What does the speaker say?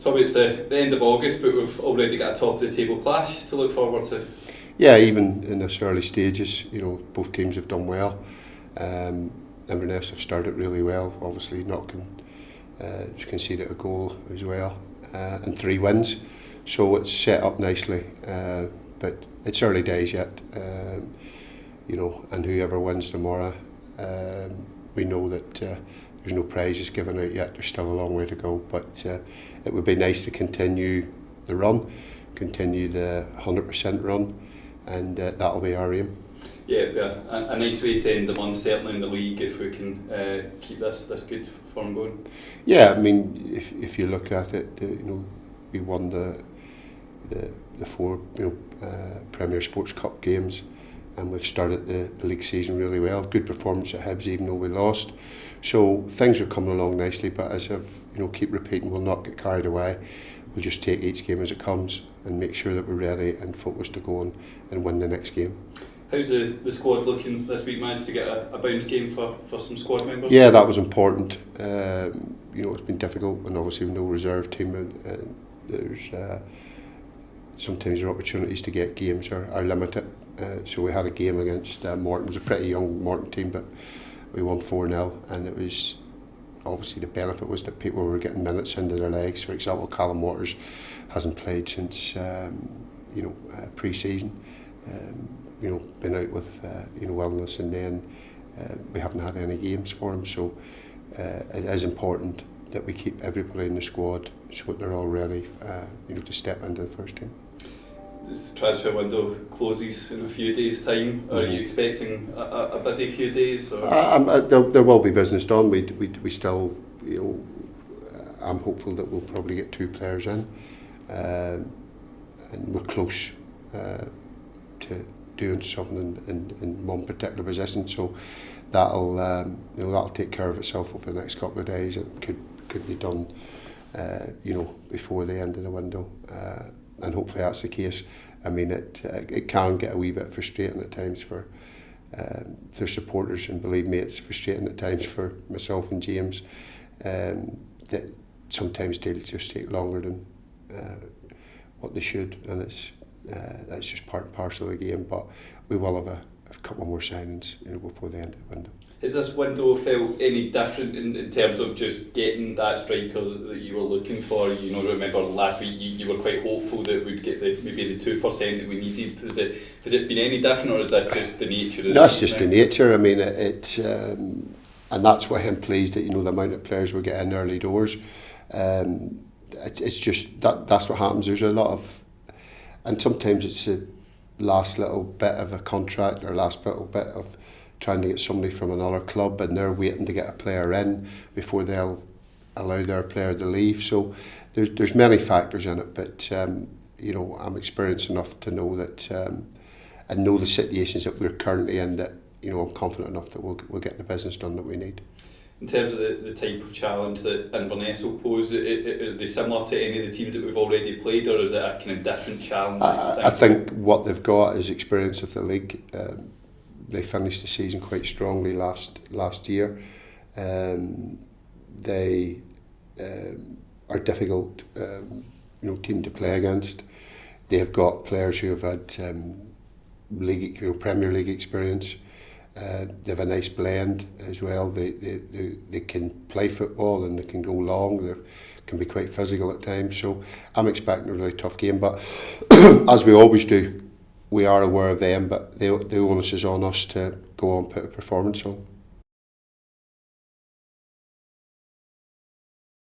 So it's the end of August, but we've already got a top of the table clash to look forward to. Yeah, even in this early stages, both teams have done well. Inverness have started really well, obviously conceded a goal as well, and 3 wins. So it's set up nicely, but it's early days yet. And whoever wins tomorrow, we know that there's no prizes given out yet. There's still a long way to go, but it would be nice to continue the run, continue the 100% run, and that'll be our aim. Yeah, a nice way to end the month, certainly in the league, if we can keep this good form going. Yeah, I mean, if you look at it, we won the 4 Premier Sports Cup games, and we've started the league season really well. Good performance at Hibs, even though we lost. So things are coming along nicely, but as I've keep repeating, we'll not get carried away. We'll just take each game as it comes and make sure that we're ready and focused to go on and win the next game. How's the squad looking this week? Managed to get a bounce game for some squad members? Yeah, that was important. It's been difficult, and obviously with no reserve team, and there's sometimes your opportunities to get games are limited. So we had a game against Morton. It was a pretty young Morton team, but we won 4-0, and it was obviously the benefit was that people were getting minutes into their legs. For example, Callum Waters hasn't played since pre-season. Been out with illness, and then we haven't had any games for him. So it is important that we keep everybody in the squad so that they're all ready, to step into the first team. This transfer window closes in a few days' time. Are you expecting a busy few days? Or? There will be business done. We still, I'm hopeful that we'll probably get 2 players in, and we're close to doing something in one particular position. So that'll take care of itself over the next couple of days. It could be done, before the end of the window. And hopefully that's the case. I mean, it can get a wee bit frustrating at times for supporters, and believe me, it's frustrating at times for myself and James. That sometimes deals just take longer than what they should, and that's just part and parcel of the game. But we will have a couple more signings, before the end of the window. Has this window felt any different in terms of just getting that striker that you were looking for? Remember last week you were quite hopeful that we'd get maybe the 2% that we needed. Has it been any different, or is this just the nature of the That's just the nature. I mean, and that's why I'm pleased that the amount of players we get in early doors. It's just that's what happens. There's a lot of, and sometimes it's the last little bit of a contract or last little bit of trying to get somebody from another club, and they're waiting to get a player in before they'll allow their player to leave. So there's many factors in it, but I'm experienced enough to know that and know the situations that we're currently in, that I'm confident enough that we'll get the business done that we need. In terms of the type of challenge that Inverness will pose, are they similar to any of the teams that we've already played, or is it a kind of different challenge? I think what they've got is experience of the league. They finished the season quite strongly last year. They are difficult, team to play against. They have got players who have had Premier League experience. They have a nice blend as well. They can play football and they can go long. They can be quite physical at times. So I'm expecting a really tough game. But as we always do, we are aware of them, but the onus is on us to go on and put a performance on.